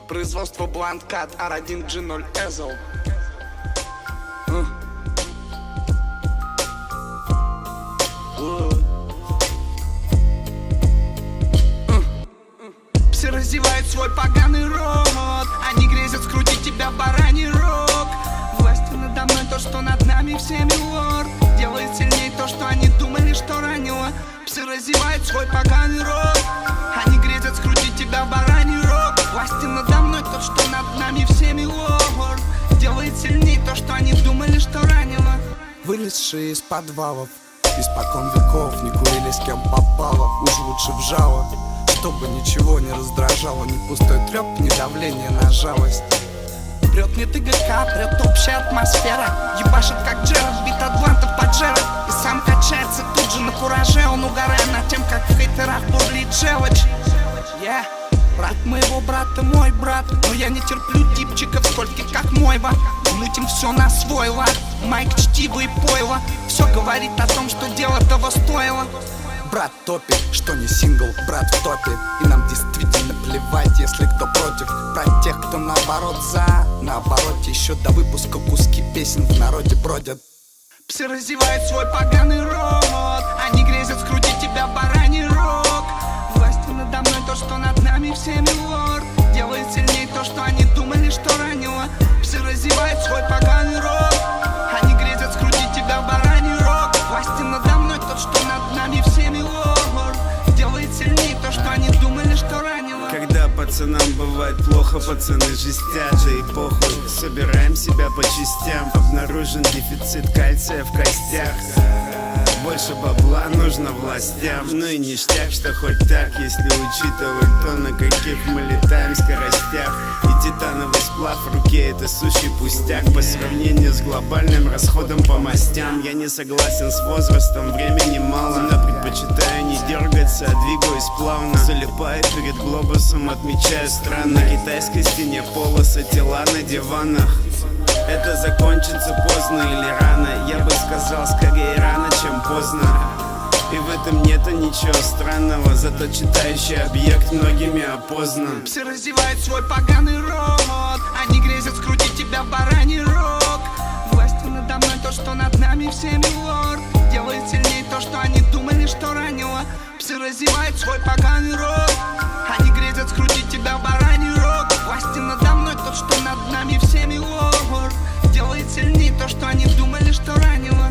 Производство Бланкат R1G0 Ezel. Все раздевают свой поганый рот, они грезят скрутить тебя в бараний рог. Властью надо мной то, что над нами всеми лорд. Делает сильнее то, что они думали, что ранило. Все раздевают свой поганый рот, они грезят скрутить тебя в бараний рог. Властью надо мной то, что над нами всеми лорд. Делает сильнее то, что они думали, что ранило. Вылезшие из подвалов, испокон веков не курили с кем попало. Уж лучше вжало, чтобы ничего не раздражало. Ни пустой треп, ни давление на жалость. Прет не ТГК, прет общая атмосфера. Ебашит как Джерард, бит атлантов под Джерард. И сам качается тут же на кураже. Он угорает над тем, как в хейтерах бурлит желчь. Брат моего брата, мой брат. Но я не терплю типчиков скольких, как мой брат. Мутим все на свой лад. Майк, чтиво и пойло. Все говорит о том, что дело того стоило. Брат топит, что не сингл, брат в топе. И нам действительно плевать, если кто против. Про тех, кто наоборот за. Наоборот, еще до выпуска куски песен в народе бродят. Все раздевают свой поганый рот, они грезят скрутить тебя в бараний рог. Властью надо мной то, что над нами всеми лорд. Делает сильнее то, что они думали, что ранило. Все раздевают свой поганый рот, они грезят скрутить тебя в бараний рог. Властью надо мной то, что над нами всеми лорд. Делает сильнее то, что они думали, что ранило. Когда пацанам бывает плохо, пацаны жестят, да и похуй. Собираем себя по частям, обнаружен дефицит кальция в костях. Больше бабла нужно властям. Ну и ништяк, что хоть так, если учитывать то, на каких мы летаем скоростях. И титановый сплав в руке — это сущий пустяк по сравнению с глобальным расходом по мастям. Я не согласен с возрастом, времени мало, но предпочитаю не дергаться, а двигаюсь плавно. Залипаю перед глобусом, отмечаю страны. На китайской стене полосы, тела на диванах. Это закончится поздно или рано. Я бы сказал, скорее рано, чем поздно. И в этом нету ничего странного, зато читающий объект многими опознан. Все раздевают свой поганый рот, они грезят скрутить тебя в бараний рог. Властью надо мной то, что над нами всеми лорд. Делает сильнее то, что они думали, что ранило. Все раздевают свой поганый рот, они грезят скрутить тебя в бараний рог. Властью надо мной то, что над нами всеми лорд. Делает сильнее то, что они думали, что ранило.